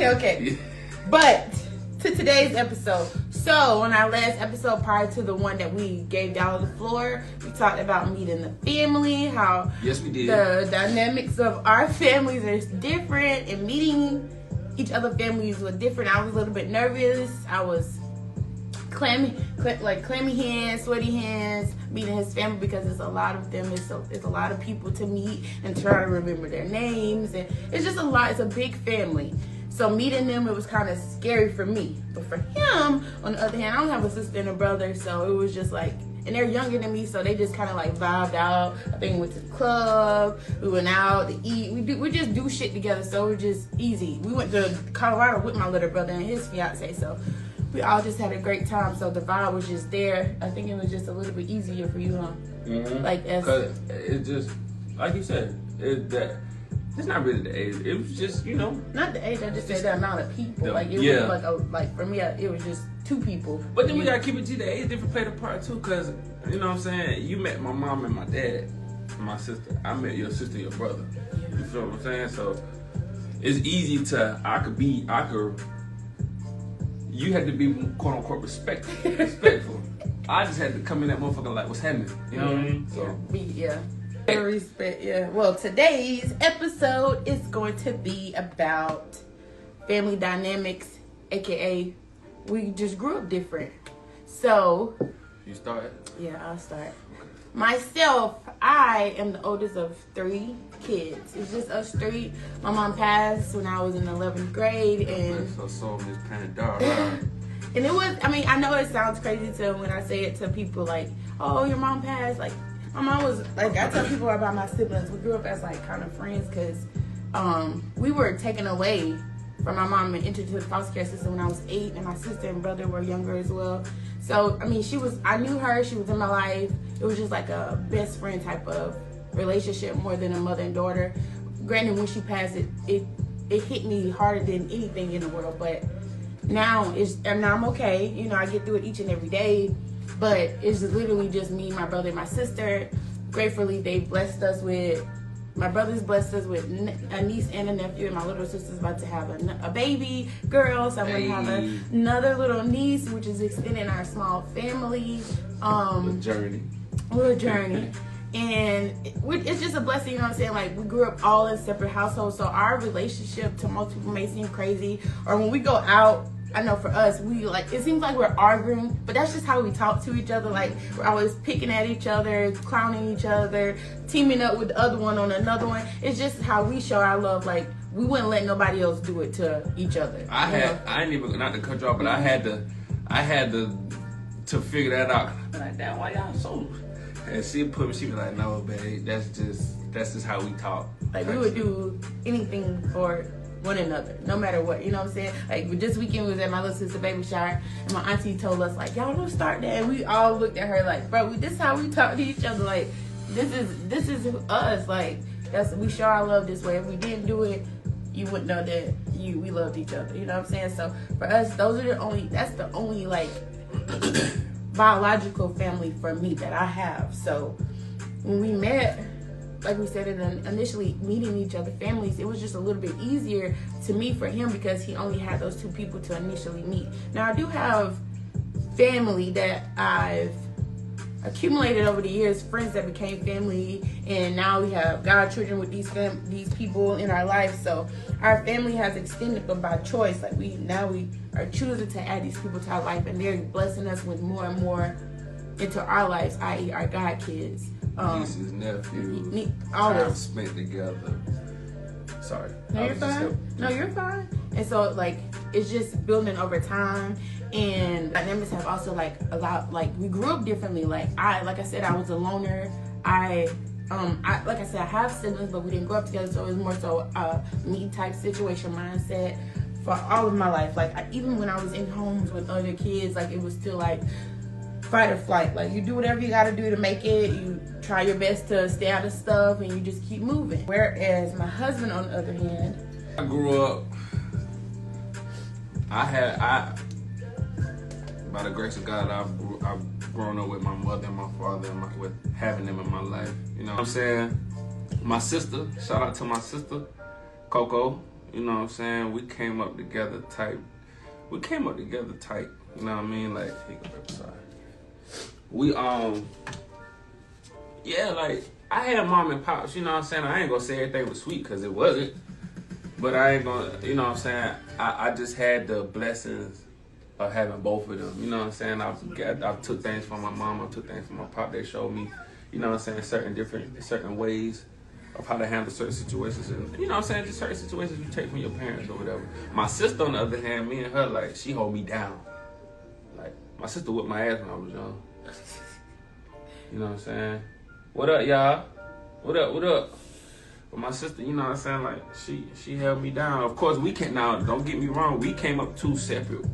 Okay. But to today's episode. So on our last episode prior to the one that we gave y'all the floor, we talked about meeting the family, how yes we did. The dynamics of our families are different, and meeting each other families were different. I was a little bit nervous. I was clammy hands, sweaty hands, meeting his family because it's a lot of them. It's a lot of people to meet and try to remember their names, and it's just a lot. It's a big family. So meeting them, it was kind of scary for me. But for him, on the other hand, I don't have a sister and a brother, so it was just like, and they're younger than me, so they just kind of like vibed out. I think we went to the club, we went out to eat. We just do shit together, so it was just easy. We went to Colorado with my little brother and his fiance, so we all just had a great time. So the vibe was just there. I think it was just a little bit easier for you, huh? Mm-hmm. Like because it just, like you said, it's not really the age. It was just, not the age. I just said the amount of people. Was like for me, it was just two people. But then we gotta keep it to the age different played a part too, cause you know what I'm saying. You met my mom and my dad, and my sister. I met your sister, and your brother. Yeah. You feel what I'm saying? So it's easy to You had to be quote unquote respectful. I just had to come in that motherfucker like, what's happening? You know what I mean? So yeah. Respect, yeah. Well, today's episode is going to be about family dynamics, aka we just grew up different. So you start? Yeah, I'll start. Myself, I am the oldest of 3 kids. It's just us 3. My mom passed when I was in 11th grade, and so Miss Pandora. And it was, I know it sounds crazy when I say it to people like, oh, your mom passed, like. My mom was, like, I tell people about my siblings. We grew up as, like, kind of friends because we were taken away from my mom and entered into the foster care system when I was 8, and my sister and brother were younger as well. So, I knew her. She was in my life. It was just like a best friend type of relationship more than a mother and daughter. Granted, when she passed, it hit me harder than anything in the world, but now I'm okay. I get through it each and every day. But it's literally just me, my brother, and my sister. Gratefully, they blessed us with, my brother's blessed us with a niece and a nephew, and my little sister's about to have a baby girl, so I'm going to have another little niece, which is extending our small family. Little journey. And it's just a blessing, you know what I'm saying? Like, we grew up all in separate households, so our relationship to most people may seem crazy. Or when we go out, I know for us, it seems like we're arguing, but that's just how we talk to each other. Like, we're always picking at each other, clowning each other, teaming up with the other one on another one. It's just how we show our love. Like, we wouldn't let nobody else do it to each other. I ain't even, not to cut you off, but I had to figure that out. Like, damn, why y'all so? And she was like, no, babe, that's just how we talk. Like, we would do anything for one another, no matter what, you know what I'm saying? Like, this weekend we was at my little sister's baby shower, and my auntie told us, like, y'all don't start that. And we all looked at her like, bro, this is how we talk to each other. Like, this is us. Like, we show our love this way. If we didn't do it, you wouldn't know that we loved each other. You know what I'm saying? So for us, that's the only like biological family for me that I have. So when we met, like we said, initially meeting each other families, it was just a little bit easier to me for him because he only had those 2 people to initially meet. Now, I do have family that I've accumulated over the years, friends that became family, and now we have godchildren with these people in our life. So our family has extended, but by choice. Like, we are choosing to add these people to our life, and they're blessing us with more and more into our lives, i.e. our god kids. Nieces, nephews, all time this spent together. Sorry. No, you're fine. No, you're fine. And so, like, it's just building over time. And dynamics have also, like, allowed, like, we grew up differently. Like I said, I was a loner. Like I said, I have siblings, but we didn't grow up together. So it was more so a me type situation mindset for all of my life. Like, even when I was in homes with other kids, like, it was still like fight or flight. Like, you do whatever you got to do to make it. You try your best to stay out of stuff, and you just keep moving. Whereas my husband, on the other hand, I grew up. By the grace of God, I've grown up with my mother and my father, and with having them in my life. You know what I'm saying? My sister, shout out to my sister, Coco. You know what I'm saying? We came up together tight. You know what I mean? Like, we, yeah, like, I had mom and pops, you know what I'm saying? I ain't gonna say everything was sweet, because it wasn't. But I ain't gonna, you know what I'm saying? I just had the blessings of having both of them. You know what I'm saying? I took things from my mom, I took things from my pop. They showed me, you know what I'm saying, certain ways of how to handle certain situations. And, you know what I'm saying, just certain situations you take from your parents or whatever. My sister, on the other hand, me and her, like, she hold me down. Like, my sister whipped my ass when I was young. You know what I'm saying? What up, y'all? What up? But my sister, you know what I'm saying, like, she held me down. Of course, we can't, now, don't get me wrong, we came up two separate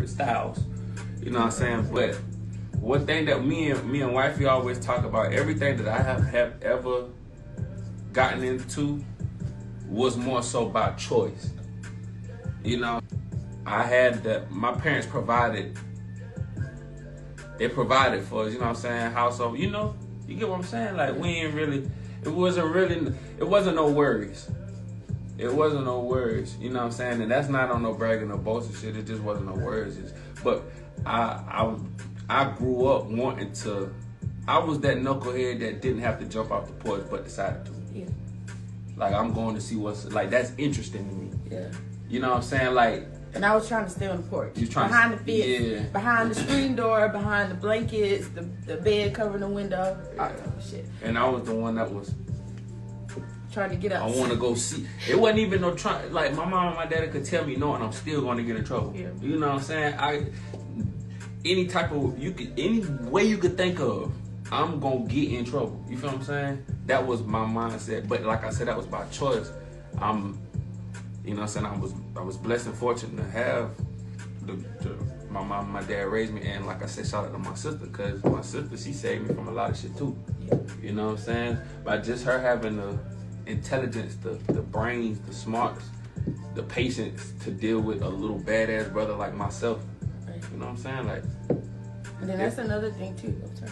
styles. You know what I'm saying? But one thing that me and wifey always talk about, everything that I have ever gotten into was more so by choice. You know, my parents provided for us, you know what I'm saying, household, you know, you get what I'm saying? Like, we ain't really, it wasn't no worries. It wasn't no worries, you know what I'm saying? And that's not on no bragging or boasting shit, it just wasn't no worries. But I grew up wanting to, I was that knucklehead that didn't have to jump off the porch but decided to. Yeah. Like, I'm going to see what's, like, that's interesting to me. Yeah. You know what I'm saying? Like, and I was trying to stay on the porch. You trying behind to, the fence, yeah. behind the screen door, behind the blankets, the bed covering the window. Shit. And I was the one that was trying to get up. I want to go see. It wasn't even no try. Like, my mom and my daddy could tell me no, and I'm still going to get in trouble. Yeah. You know what I'm saying? Any way you could think of, I'm gonna get in trouble. You feel what I'm saying? That was my mindset. But like I said, that was by choice. You know what I'm saying? I was blessed and fortunate to have my mom and my dad raised me, and like I said, shout out to my sister, because my sister, she saved me from a lot of shit too. Yeah. You know what I'm saying? By just her having the intelligence, the brains, the smarts, the patience to deal with a little badass brother like myself. Right. You know what I'm saying? Like, and then that's another thing too. I'm sorry.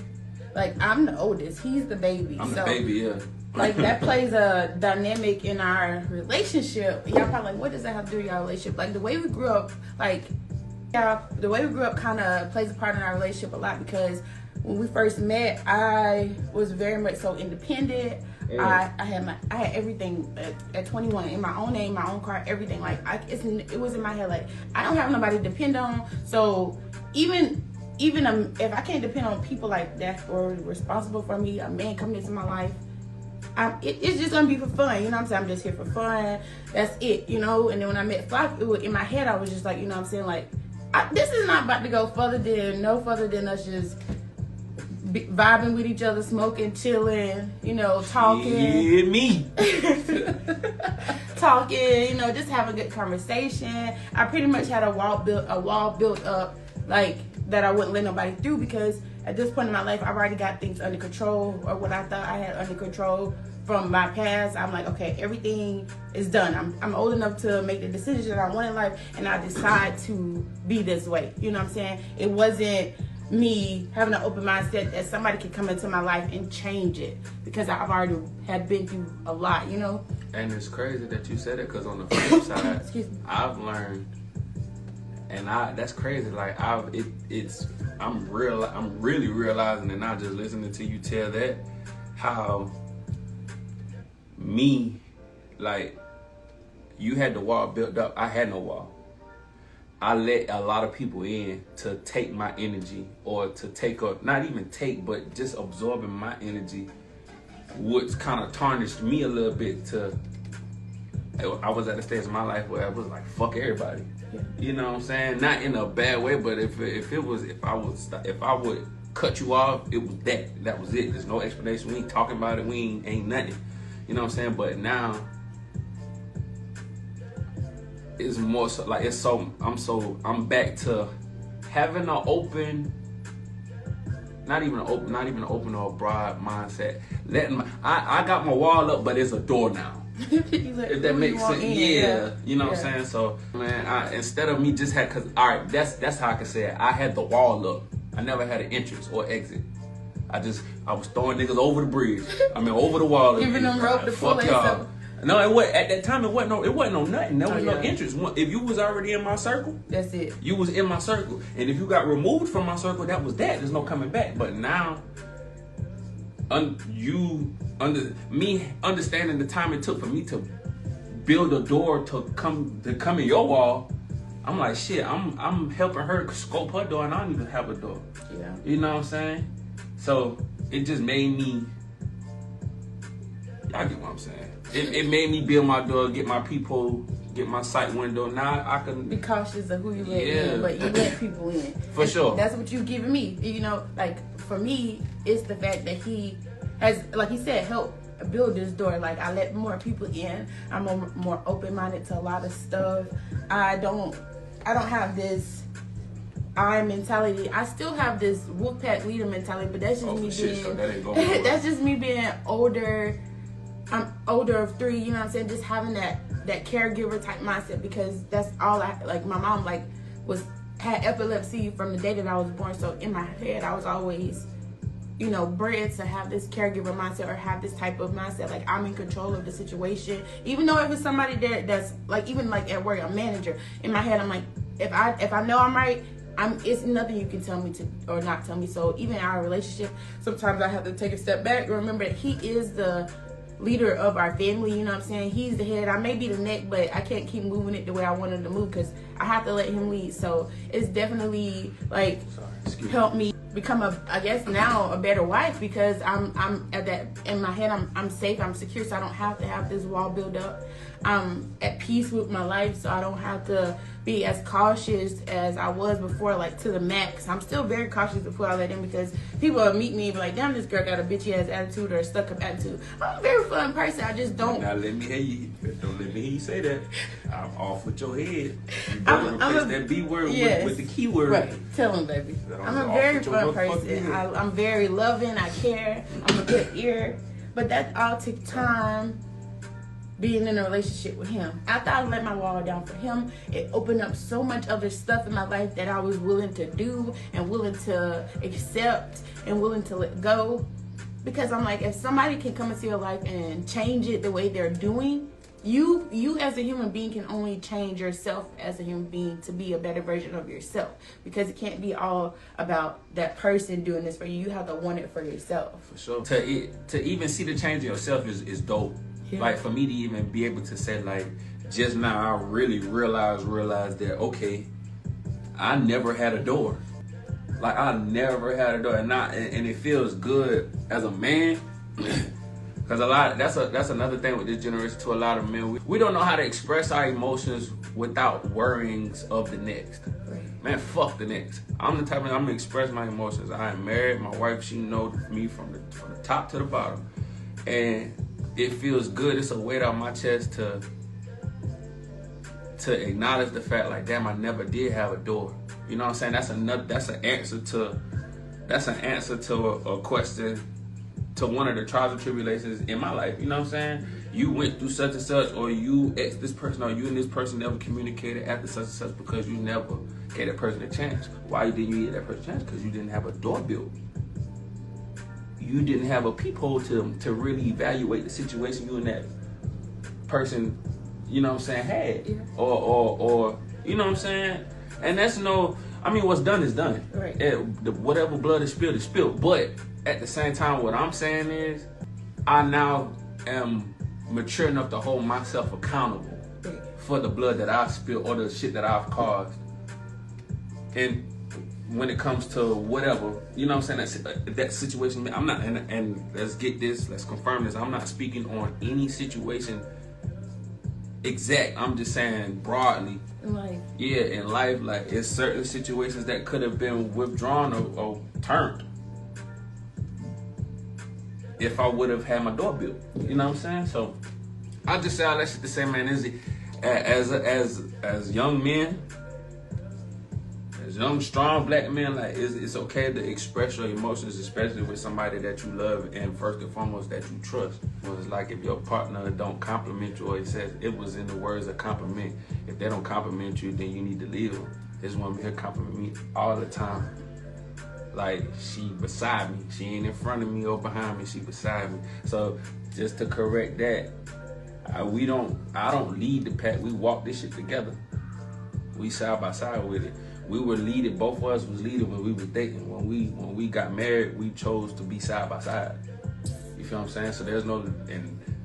Like, I'm the oldest, he's the baby. I'm the baby, yeah. Like, that plays a dynamic in our relationship. Y'all probably like, what does that have to do with your relationship? Like, the way we grew up, kind of plays a part in our relationship a lot, because when we first met, I was very much so independent. I had everything at 21 in my own name, my own car, everything. Like, it was in my head, like, I don't have nobody to depend on. So even if I can't depend on people like that or responsible for me, a man coming into my life, it's just gonna be for fun. You know what I'm saying? I'm just here for fun. That's it, you know. And then when I met Flock, in my head, I was just like, you know what I'm saying? Like, this is not about to go further than us just vibing with each other, smoking, chilling, you know, talking. Yeah, me. Talking, you know, just having a good conversation. I pretty much had a wall built up, like, that I wouldn't let nobody through, because at this point in my life, I've already got things under control, or what I thought I had under control from my past. I'm like, okay, everything is done. I'm old enough to make the decisions that I want in life, and I decide to be this way. You know what I'm saying? It wasn't me having an open mindset that somebody could come into my life and change it, because I've already had been through a lot, you know? And it's crazy that you said it, because on the flip side, Excuse me. I've learned, and that's crazy. Like, I'm really realizing, and not just listening to you tell that, how me, like, you had the wall built up. I had no wall. I let a lot of people in to take my energy, or to take up, not even take, but just absorbing my energy, which kind of tarnished me a little bit. I was at a stage in my life where I was like, fuck everybody. Yeah. You know what I'm saying? Not in a bad way, but if I would cut you off, it was that was it. There's no explanation. We ain't talking about it. We ain't nothing. You know what I'm saying? But now it's more so like I'm back to having an open, not even an open or a broad mindset. I got my wall up, but it's a door now. Like, if that makes sense, yeah. You know what I'm saying? So, man, instead of me just cause all right, that's how I can say it. I had the wall up. I never had an entrance or exit. I was throwing niggas over the bridge. I mean, over the wall. Giving them rope to pull themselves. No, it was at that time. It wasn't no nothing. There was no yeah. interest. If you was already in my circle, That's it. You was in my circle, and if you got removed from my circle, that was that. There's no coming back. But now, understanding the time it took for me to build a door to come in your wall, I'm like, shit. I'm helping her scope her door, and I don't even have a door. Yeah. You know what I'm saying? So it just made me. Y'all get what I'm saying? It made me build my door, get my people, get my sight window. Now I can be cautious of who you let in, but you let people in. For sure. That's what you've given me. You know, like for me, it's the fact that he has, like he said, helped build this door. Like I let more people in. I'm more open-minded to a lot of stuff. I don't have this I mentality. I still have this Wolfpack leader mentality, but that's just me being. So that ain't going that's just me being older. I'm older of 3, you know what I'm saying? Just having that caregiver type mindset, because that's all I like. My mom had epilepsy from the day that I was born, so in my head I was always, you know, bred to have this caregiver mindset or have this type of mindset, like I'm in control of the situation. Even though if it's somebody there that's like, even like at work, a manager, in my head I'm like, if I know I'm right, it's nothing you can tell me to or not tell me. So even in our relationship, sometimes I have to take a step back and remember that he is the leader of our family, you know what I'm saying? He's the head. I may be the neck, but I can't keep moving it the way I wanted to move because I have to let him lead. So it's definitely like helped me become I guess now a better wife, because I'm at that, in my head I'm safe, I'm secure, so I don't have to have this wall built up. I'm at peace with my life, so I don't have to be as cautious as I was before, like to the max. I'm still very cautious before I let in, because people will meet me and be like, damn, this girl got a bitchy ass attitude or a stuck up attitude. I'm a very fun person. I just don't. Now let me hear you. Don't let me hear you say that. I'm off with your head. You better replace that B word with the key word. Right. Tell him, baby. I'm a very fun person. I'm very loving. I care. I'm a good ear. But that all took time. Being in a relationship with him. After I let my wall down for him, it opened up so much other stuff in my life that I was willing to do and willing to accept and willing to let go. Because I'm like, if somebody can come into your life and change it the way they're doing, you as a human being can only change yourself as a human being to be a better version of yourself. Because it can't be all about that person doing this for you. You have to want it for yourself. For sure. To even see the change in yourself is dope. Yeah. Like for me to even be able to say, like, just now I really realized that, okay, I never had a door. Like I never had a door, and it feels good as a man. Because that's another thing with this generation. To a lot of men, we don't know how to express our emotions without worryings of the next. Right. Man, fuck the next. I'm the type of, I'm gonna express my emotions. I am married. My wife, she knows me from the top to the bottom, and it feels good. It's a weight off my chest to acknowledge the fact, like, damn, I never did have a door. You know what I'm saying? That's an answer to a question, to one of the trials and tribulations in my life. You know what I'm saying? You went through such and such, or you ex this person, or you and this person never communicated after such and such because you never gave that person a chance. Why didn't you give that person a chance? Because you didn't have a door built. You didn't have a peephole to really evaluate the situation you and that person, you know what I'm saying, had. Yeah. Or you know what I'm saying? And that's what's done is done. Right. Whatever blood is spilled. But at the same time, what I'm saying is, I now am mature enough to hold myself accountable for the blood that I've spilled or the shit that I've caused. And when it comes to whatever, you know what I'm saying, that situation, I'm not, and let's confirm this, I'm not speaking on any situation exact, I'm just saying broadly. In life. Yeah, in life, like, it's certain situations that could have been withdrawn or turned if I would have had my door built. You know what I'm saying? So I just say all that shit to say, man, as young men, as young, strong black men, like, it's okay to express your emotions, especially with somebody that you love and first and foremost that you trust. It's like if your partner don't compliment you, or he says, it was in the words of compliment, if they don't compliment you, then you need to leave them. This woman here compliment me all the time. Like, she beside me. She ain't in front of me or behind me. She beside me. So just to correct that, I don't lead the pack. We walk this shit together. We side by side with it. We were leading. Both of us was leading when we was dating. When we got married, we chose to be side by side. You feel what I'm saying? So there's no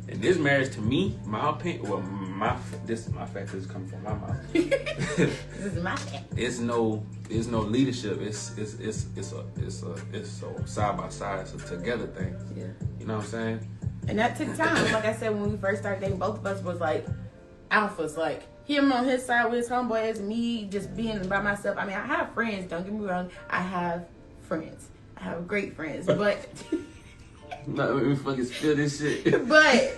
in this marriage, to me, my opinion. Well, my fact is coming from my mouth. This is my fact. It's no leadership. It's a side by side. It's a together thing. Yeah. You know what I'm saying? And that took time. Like I said, when we first started dating, both of us was like alphas. Like him on his side with his homeboys, me just being by myself. I mean, I have friends. Don't get me wrong. I have friends. I have great friends, but. Not let me fucking spill this shit. But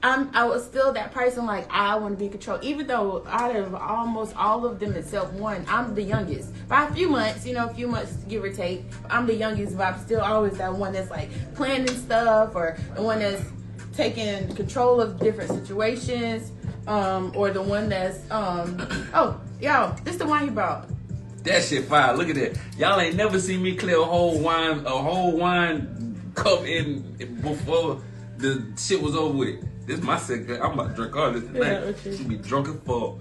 I was still that person, like, I want to be in control. Even though out of almost all of them except one, I'm the youngest. By a few months, give or take, I'm the youngest, but I'm still always that one that's, like, planning stuff, or the one that's taking control of different situations, or the one that's, oh, yo, this the one he brought. That shit fire. Look at that. Y'all ain't never seen me clear a whole wine cup in before the shit was over with. This is my second. I'm about to drink all this tonight. Yeah, She be drunk and full.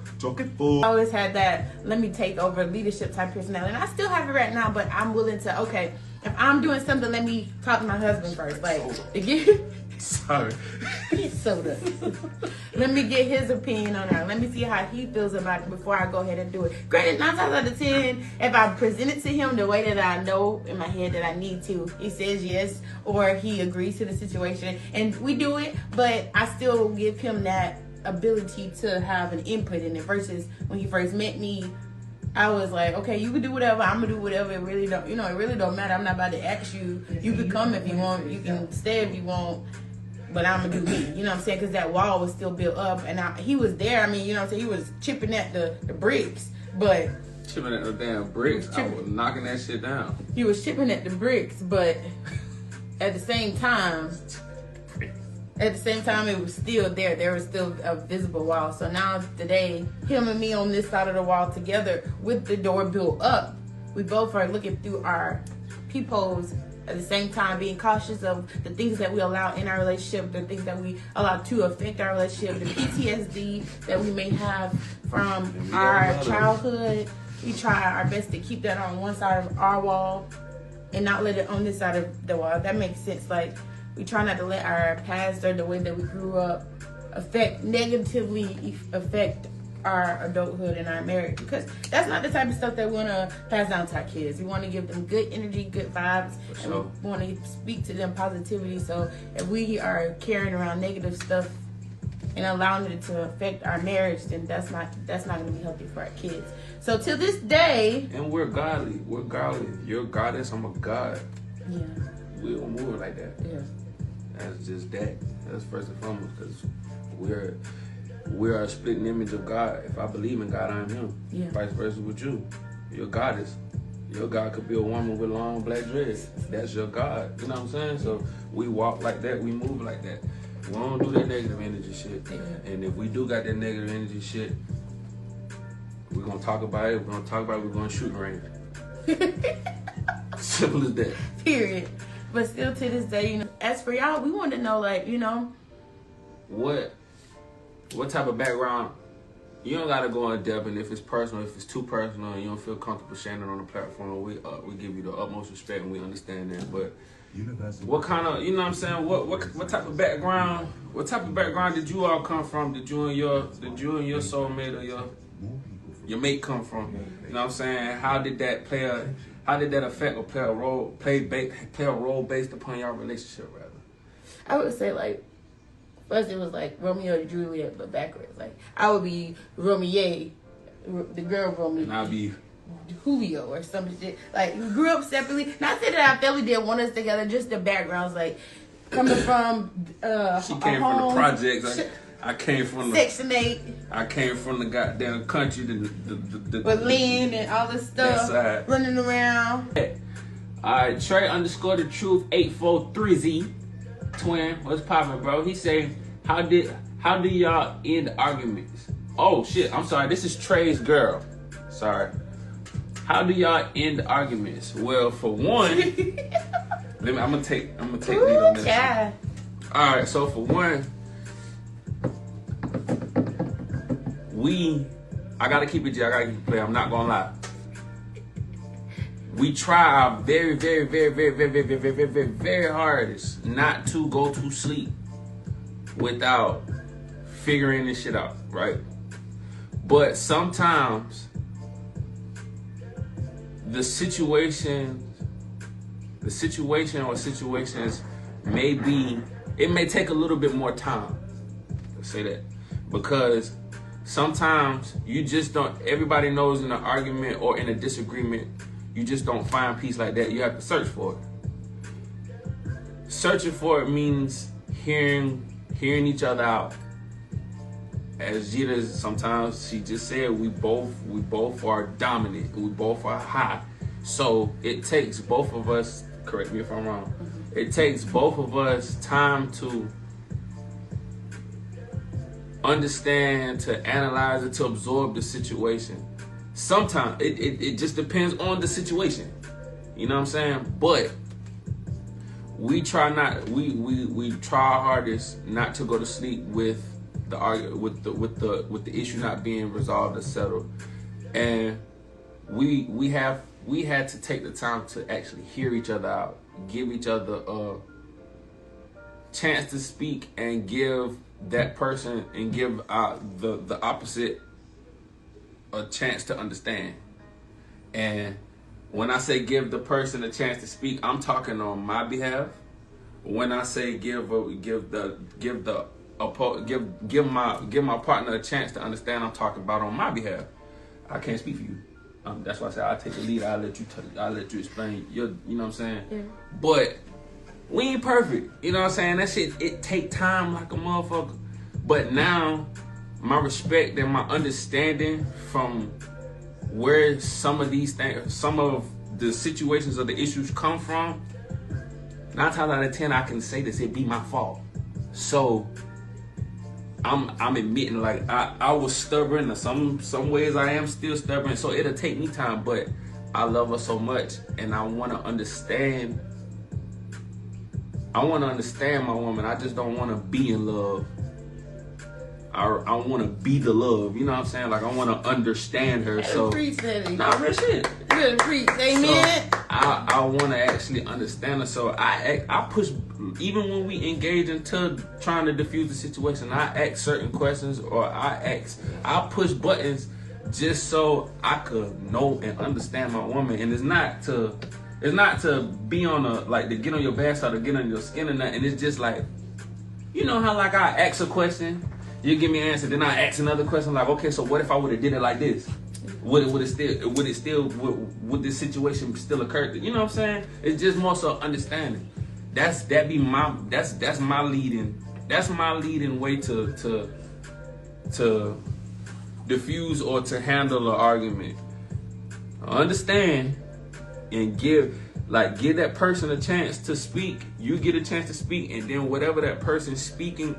I always had that let me take over leadership type personality, and I still have it right now, but I'm willing to, okay, if I'm doing something, let me talk to my husband first, like, to get Sorry. soda. Let me get his opinion on it. Let me see how he feels about it before I go ahead and do it. Granted, 9 times out of 10, if I present it to him the way that I know in my head that I need to, he says yes, or he agrees to the situation, and we do it, but I still give him that ability to have an input in it, versus when he first met me, I was like, okay, you can do whatever, I'm gonna do whatever. It really don't matter. I'm not about to ask you. You can come if you want. You can stay if you want. But I'm gonna do me. You know what I'm saying? Because that wall was still built up, and he was there. I mean, you know what I'm saying? He was chipping at the bricks, but Chipping at the damn bricks. I was knocking that shit down. he was chipping at the bricks, but at the same time, it was still there. There was still a visible wall. So now today, him and me on this side of the wall together with the door built up, we both are looking through our peepholes at the same time, being cautious of the things that we allow in our relationship, the things that we allow to affect our relationship, the PTSD that we may have from our childhood. We try our best to keep that on one side of our wall and not let it on this side of the wall. That makes sense. Like, we try not to let our past or the way that we grew up negatively affect our adulthood and our marriage, because that's not the type of stuff that we want to pass down to our kids. We want to give them good energy, good vibes, and we want to speak to them positivity. So if we are carrying around negative stuff and allowing it to affect our marriage, then that's not going to be healthy for our kids. So to this day, and we're godly. You're a goddess. I'm a god. Yeah, We don't move like that. Yeah, that's just that. That's first and foremost, because we're a split image of God. If I believe in God, I am Him. Yeah. Vice versa with you. You're a goddess. Your God could be a woman with long black dreads. That's your God. You know what I'm saying? So we walk like that. We move like that. We don't do that negative energy shit. Yeah. And if we do got that negative energy shit, we're going to talk about it. We're going to shoot range. Simple as that. Period. But still to this day, as for y'all, we want to know, like, what type of background. You don't gotta go in depth, and if it's personal, if it's too personal, and you don't feel comfortable sharing it on the platform, we give you the utmost respect, and we understand that. But what kind of, you know what I'm saying? What type of background? What type of background did you all come from? Did you and your soulmate or your mate come from? You know what I'm saying? How did that affect or play a role based upon your relationship, rather? I would say, like, first it was like Romeo and Juliet, but backwards. Like, I would be Romeo, the girl Romeo. And I'll be Julio or some shit. Like, we grew up separately. Not saying that our family didn't want us together, just the backgrounds. Like, coming from she came from the projects. I came from Section 8. I came from the goddamn country. The with Lynn and all this stuff. Running around. Alright, Trey _ the truth 843Z. Twin, what's poppin', bro? He say, how do y'all end arguments? Oh shit, I'm sorry. This is Trey's girl. Sorry. How do y'all end arguments? Well, for one, I'm gonna take lead on this. Yeah. All right, so for one, I gotta keep it G, I gotta keep it play. I'm not gonna lie. We try our very, very, very, very, very, very, very, very, very, very hardest not to go to sleep without figuring this shit out, right? But sometimes the situation or situations it may take a little bit more time. Let's say that. Because sometimes you just don't, everybody knows in an argument or in a disagreement, you just don't find peace like that. You have to search for it. Searching for it means hearing each other out. As Jita sometimes she just said, we both are dominant. We both are high. So it takes both of us, correct me if I'm wrong, it takes both of us time to understand, to analyze it, to absorb the situation. Sometimes it just depends on the situation. You know what I'm saying? But we try our hardest not to go to sleep with the issue not being resolved or settled. And we had to take the time to actually hear each other out, give each other a chance to speak, and give that person and give the opposite a chance to understand. And when I say give the person a chance to speak, I'm talking on my behalf. When I say give my partner a chance to understand, I'm talking about on my behalf. I can't speak for you. That's why I say I'll take the lead. I'll let you explain. You know what I'm saying? Yeah. But we ain't perfect. You know what I'm saying? That shit, it take time like a motherfucker. But now, my respect and my understanding from where some of these things, some of the situations or the issues come from, 9 times out of 10, I can say this, it be my fault. So I'm admitting, like, I was stubborn. In some ways I am still stubborn. So it'll take me time, but I love her so much, and I want to understand. I want to understand my woman. I just don't want to be in love. I want to be the love. You know what I'm saying? Like, I want to understand her. So, nah, real shit. Good preach, amen. So I want to actually understand her. So I push, even when we engage into trying to diffuse the situation, I ask certain questions, or I push buttons just so I could know and understand my woman. And it's not to be on to get on your bad side or get on your skin or nothing. It's just like, you know how like I ask a question, you give me an answer, then I ask another question, like, okay, so what if I would have did it like this? Would this situation still occur? You know what I'm saying? It's just more so understanding. That's my leading way to diffuse or to handle an argument. Understand and give that person a chance to speak. You get a chance to speak, and then whatever that person's speaking,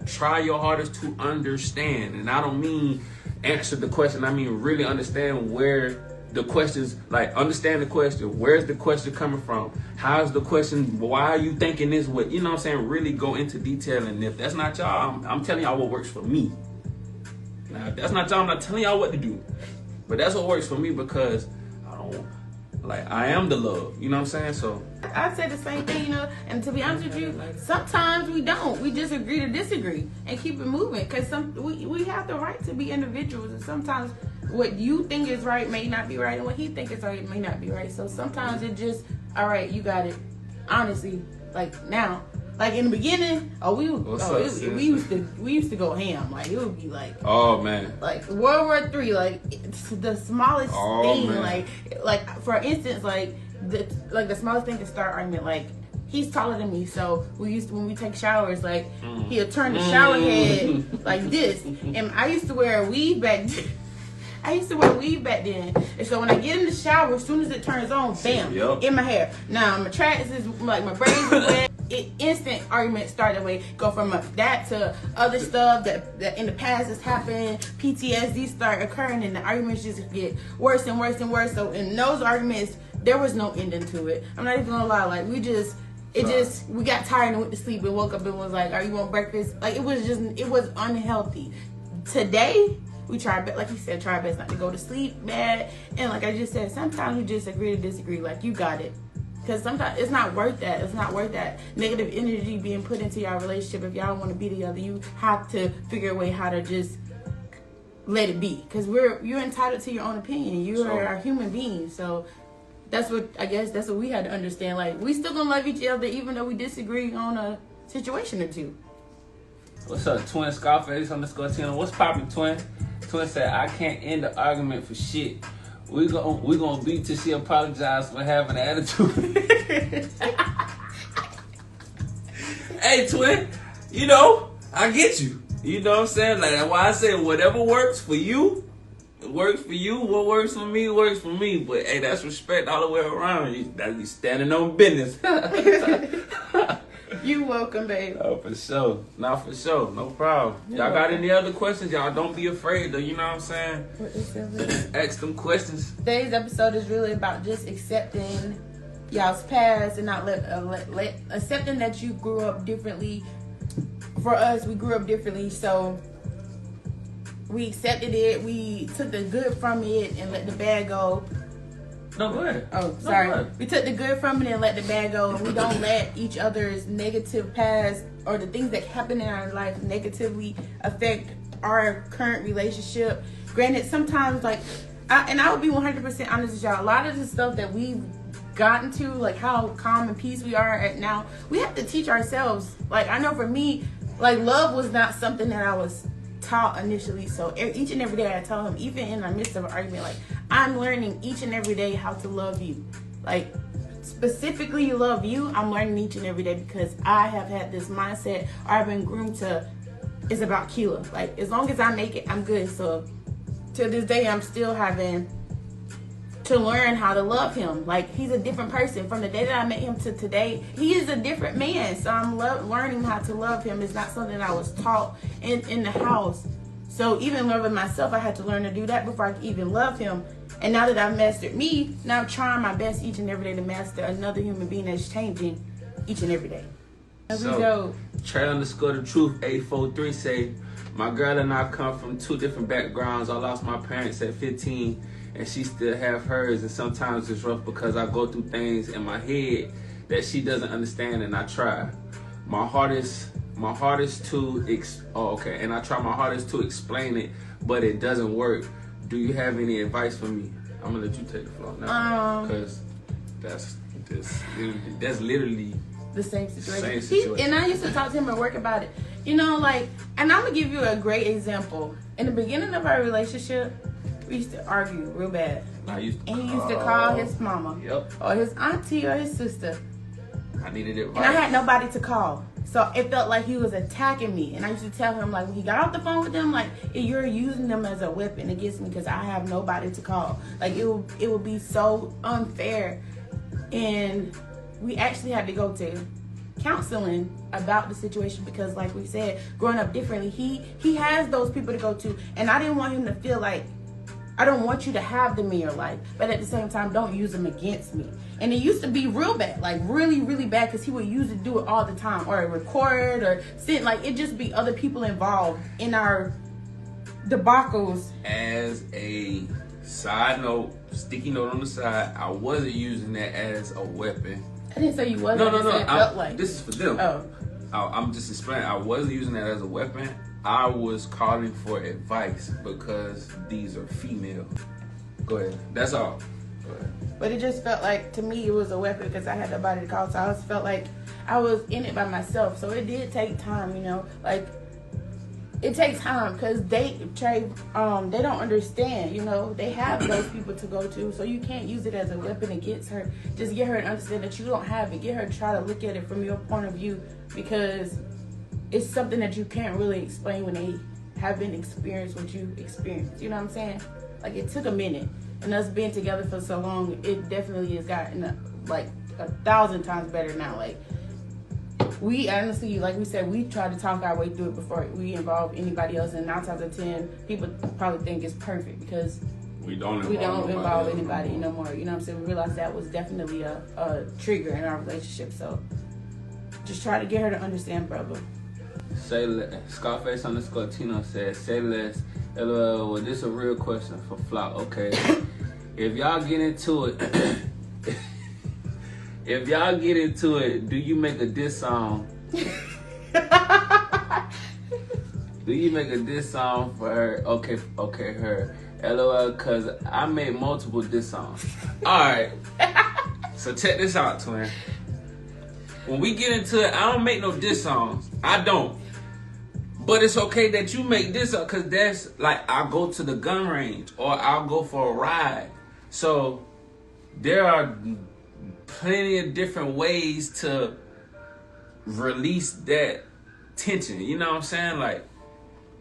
try your hardest to understand. And I don't mean answer the question. I mean really understand where the questions, like understand the question. Where's the question coming from? How's the question? Why are you thinking this way? You know what I'm saying? Really go into detail. And if that's not y'all, I'm telling y'all what works for me. Now, if that's not y'all, I'm not telling y'all what to do. But that's what works for me, because I am the love. You know what I'm saying? So I say the same thing, you know, and to be honest with you, sometimes we don't. We just agree to disagree and keep it moving, because we have the right to be individuals, and sometimes what you think is right may not be right, and what he think is right may not be right. So sometimes it just, all right, you got it. Honestly, like now, like in the beginning, we used to go ham. Like it would be like, oh man, like World War III, like it's the smallest thing. Man. Like for instance, like the smallest thing to start argument. Like he's taller than me, so when we take showers, like he'll turn the shower head like this, and I used to wear a weave back. And so when I get in the shower, as soon as it turns on, bam, in my hair. Now my tracks is like my braids is wet. Instant argument started go from that to other stuff that in the past has happened. PTSD start occurring, and the arguments just get worse and worse and worse. So in those arguments, there was no ending to it. I'm not even gonna lie. Like we got tired and went to sleep and woke up and was like, "Are you want breakfast?" Like it was unhealthy. Today, We try, like you said, try our best not to go to sleep bad. And like I just said, sometimes we just agree to disagree. Like, you got it. Because sometimes it's not worth that. It's not worth that negative energy being put into your relationship. If y'all want to be together, you have to figure a way how to just let it be. Because you're entitled to your own opinion. You are a human being. So that's what we had to understand. Like, we still gonna love each other even though we disagree on a situation or two. What's up, Twin Scarface _Tina? What's poppin', Twin? Twin said, I can't end the argument for shit. We gonna beat till she apologize for having an attitude. Hey, Twin, you know, I get you. You know what I'm saying? Like, that's why I say whatever works for you, it works for you. What works for me, works for me. But, hey, that's respect all the way around. You standing on business. You welcome, babe. Oh, for sure. Nah, for sure. No problem. Y'all got any other questions? Y'all don't be afraid, though. You know what I'm saying? Ask them questions. Today's episode is really about just accepting y'all's past and not accepting that you grew up differently. For us, we grew up differently, so we accepted it. We took the good from it and let the bad go. No, go ahead. Oh, sorry. No, we took the good from it and let the bad go. And we don't let each other's negative past or the things that happen in our life negatively affect our current relationship. Granted, sometimes, like, I would be 100% honest with y'all. A lot of the stuff that we've gotten to, like how calm and peace we are at now, we have to teach ourselves. Like, I know for me, like, love was not something that I was taught initially. So each and every day I tell him, even in the midst of an argument, like, I'm learning each and every day how to love you. Like, specifically love you, I'm learning each and every day because I have had this mindset, or I've been groomed to, it's about Keela. Like, as long as I make it, I'm good. So to this day, I'm still having to learn how to love him. Like, he's a different person. From the day that I met him to today, he is a different man. So I'm learning how to love him. It's not something I was taught in the house. So even loving myself, I had to learn to do that before I could even love him. And now that I've mastered me, now I'm trying my best each and every day to master another human being that's changing each and every day. So, Trey _the truth 843 say, my girl and I come from two different backgrounds. I lost my parents at 15 and she still have hers, and sometimes it's rough because I go through things in my head that she doesn't understand, and I try my hardest to and I try my hardest to explain it, but it doesn't work. Do you have any advice for me? I'm gonna let you take the floor now, because that's literally the same situation. And I used to talk to him at work about it. You know, like, and I'm gonna give you a great example. In the beginning of our relationship, we used to argue real bad. He used to call his mama, or his auntie, or his sister. I needed it right. And I had nobody to call. So it felt like he was attacking me. And I used to tell him, like, when he got off the phone with them, like, you're using them as a weapon against me because I have nobody to call. Like, it would be so unfair. And we actually had to go to counseling about the situation because, like we said, growing up differently, he has those people to go to. And I didn't want him to feel like, I don't want you to have them in your life, but at the same time, don't use them against me. And it used to be real bad, like really, really bad, because he would use it, do it all the time, or record, or send, like, it just be other people involved in our debacles. As a side note, sticky note on the side, I wasn't using that as a weapon. I didn't say you wasn't. No. This is for them. Oh. I'm just explaining. I wasn't using that as a weapon. I was calling for advice because these are female. Go ahead. That's all. Go ahead. But it just felt like, to me, it was a weapon because I had nobody to call. So I just felt like I was in it by myself. So it did take time, you know. Like, it takes time because they don't understand, you know. They have those people to go to. So you can't use it as a weapon against her. Just get her to understand that you don't have it. Get her to try to look at it from your point of view, because it's something that you can't really explain when they haven't experienced what you experienced. You know what I'm saying? Like, it took a minute. And us being together for so long, it definitely has gotten, like, 1,000 times better now. Like, we honestly, like we said, we try to talk our way through it before we involve anybody else. And 9 times out of 10, people probably think it's perfect because we don't involve anybody no more. You know what I'm saying? We realized that was definitely a trigger in our relationship. So just try to get her to understand, brother. Scarface _Tino says, say less Well, this is a real question for Flock. Okay. If y'all get into it, do you make a diss song? Do you make a diss song for her? Okay, her. LOL, cause I made multiple diss songs. Alright. So check this out, twin. When we get into it, I don't make no diss songs. I don't. But it's okay that you make this up, cause that's like I'll go to the gun range or I'll go for a ride. So there are plenty of different ways to release that tension. You know what I'm saying? Like,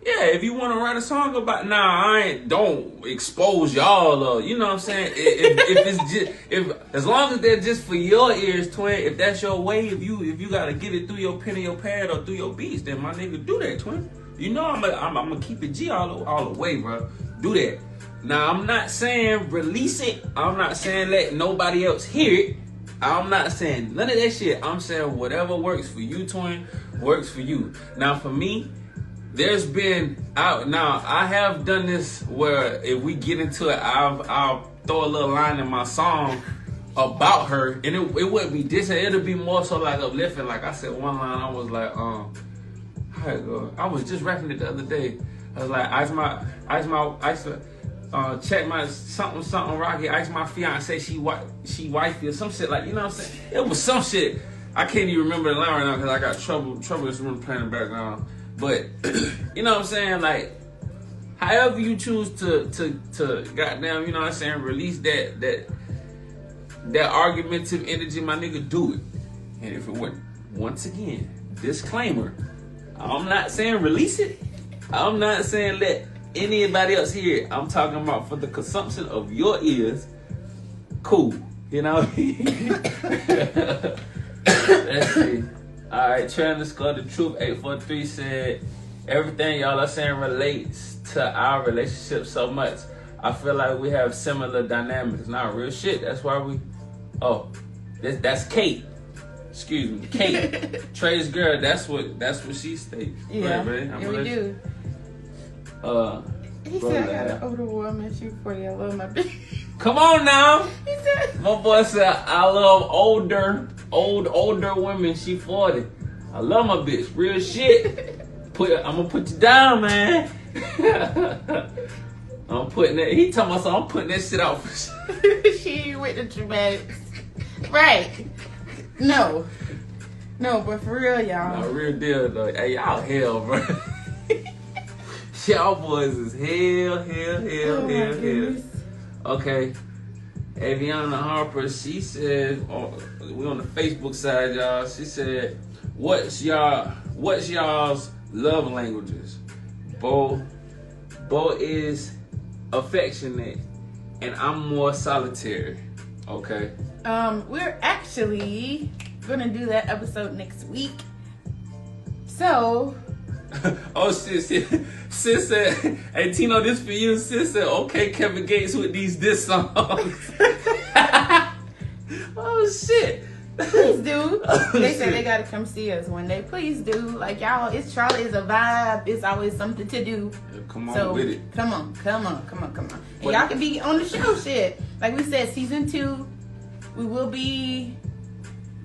yeah, if you want to write a song about, don't expose y'all, or, you know what I'm saying? if it's just, as long as they're just for your ears, twin, if that's your way, if you gotta get it through your pen or your pad or through your beats, then my nigga, do that, twin. You know I'm gonna keep it G all the way, bro. Do that. Now, I'm not saying release it. I'm not saying let nobody else hear it. I'm not saying none of that shit. I'm saying whatever works for you, twin, works for you. Now, for me, there's been I have done this where if we get into it, I'll throw a little line in my song about her, and it wouldn't be this. It'll be more so like uplifting. Like I said, one line I was like, how it go? I was just rapping it the other day. I was like, check my something rocky. Ice my fiance, she wifey or some shit, like, you know what I'm saying? It was some shit. I can't even remember the line right now because I got trouble this room playing in the background. But you know what I'm saying? Like, however you choose to goddamn, you know what I'm saying, release that argumentative energy, my nigga, do it. And if it went, once again, disclaimer, I'm not saying release it. I'm not saying let anybody else hear it. I'm talking about for the consumption of your ears. Cool. You know? Let's see. Alright, _the truth 843 said, everything y'all are saying relates to our relationship so much. I feel like we have similar dynamics. Not real shit. That's why we. Oh, that's Kate. Excuse me, Kate. Trey's girl. That's what she states. Yeah, right, yeah, we do. He said I got an older woman. She's 40. I love my bitch. Come on now. He said. My boy said I love older women. She 40. I love my bitch. Real shit. I'm gonna put you down, man. I'm putting that. He talking about I'm putting that shit out for sure. She with the dramatics. Right. No, but for real, y'all. No, real deal though. Hey, y'all hell, bro. Y'all boys is hell. Okay. Aviana Harper, she said, we on the Facebook side, y'all. She said, what's y'all's love languages? Bo is affectionate, and I'm more solitary. Okay. We're actually gonna do that episode next week. So. Oh, sis said, hey, Tino, this for you. Sis said, okay, Kevin Gates with these diss songs. Oh, shit. Please do. They said they gotta come see us one day. Please do. Like, y'all, Charlotte is a vibe. It's always something to do. Yeah, come on with it. Come on. And y'all can be on the show, shit. Like we said, season 2, we will be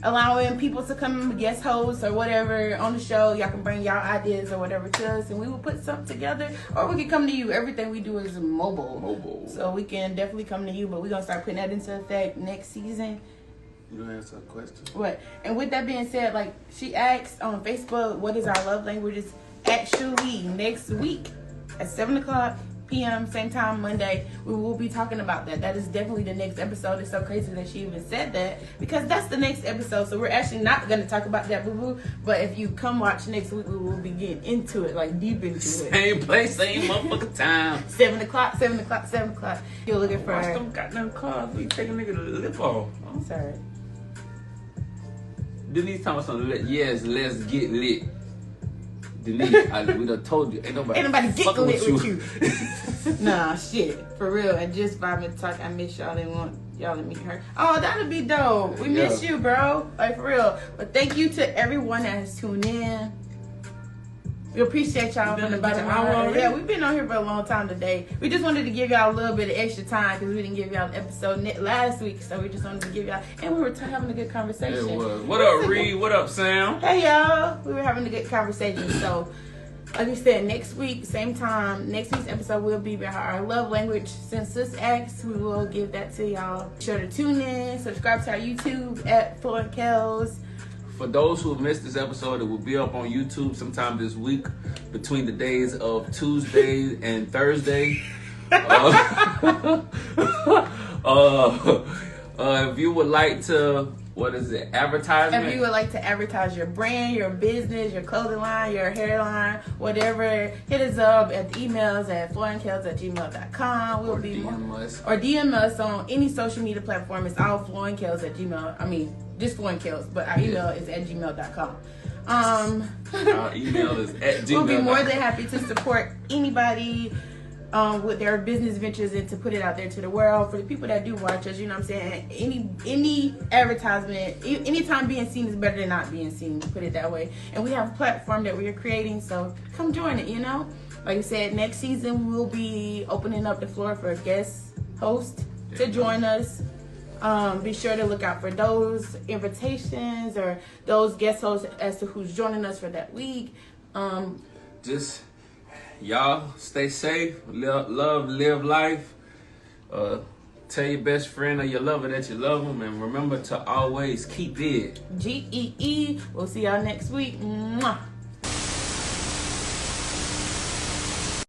allowing people to come guest hosts or whatever on the show. Y'all can bring y'all ideas or whatever to us, and we will put something together, or we can come to you. Everything we do is mobile, so we can definitely come to you. But we're gonna start putting that into effect next season. You gonna answer a question? What? And with that being said, like she asked on Facebook, what is our love languages? Actually, next week at 7:00 p.m. same time Monday, we will be talking about that. That is definitely the next episode. It's so crazy that she even said that, because that's the next episode. So we're actually not going to talk about that, boo-boo. But if you come watch next week, we will be getting into it, like deep into it. Same place, same motherfucking time. 7:00. You're looking for watch them goddamn cars. You take a nigga to the lip off. I'm sorry. Denise talking about something. Yes, let's get lit. Denise, we done told you. Ain't nobody get lit with you. Nah, shit. For real. And just vibing talk. I miss y'all. They want y'all to meet her. Oh, that'd be dope. We miss you, bro. Like, for real. But thank you to everyone that has tuned in. We appreciate y'all from the bottom of our heart. Yeah, we've been on here for a long time today. We just wanted to give y'all a little bit of extra time because we didn't give y'all an episode last week, so we just wanted to give y'all. And we were having a good conversation. It was. What up, Reed? What up, Sam? Hey, y'all. We were having a good conversation. So, like we said, next week, same time, next week's episode will be about our love language. Since Sis asked, we will give that to y'all. Be sure to tune in, subscribe to our YouTube at Flo and Kelz. For those who have missed this episode, it will be up on YouTube sometime this week between the days of Tuesday and Thursday. If you would like to, advertisement? If you would like to advertise your brand, your business, your clothing line, your hairline, whatever, hit us up at the emails at floandkelz@gmail.com. We'll be DM us on any social media platform. It's all floandkelz@gmail. I mean, just Flo and Kelz, but our email is at gmail.com. Our email is at gmail.com. We'll be more than happy to support anybody with their business ventures and to put it out there to the world. For the people that do watch us, you know what I'm saying? Any advertisement, anytime being seen is better than not being seen, put it that way. And we have a platform that we are creating, so come join it, you know? Like I said, next season we'll be opening up the floor for a guest host to join us. Be sure to look out for those invitations or those guest hosts as to who's joining us for that week. Just y'all stay safe, live life. Tell your best friend or your lover that you love them, and remember to always keep it GEE. We'll see y'all next week. Mwah.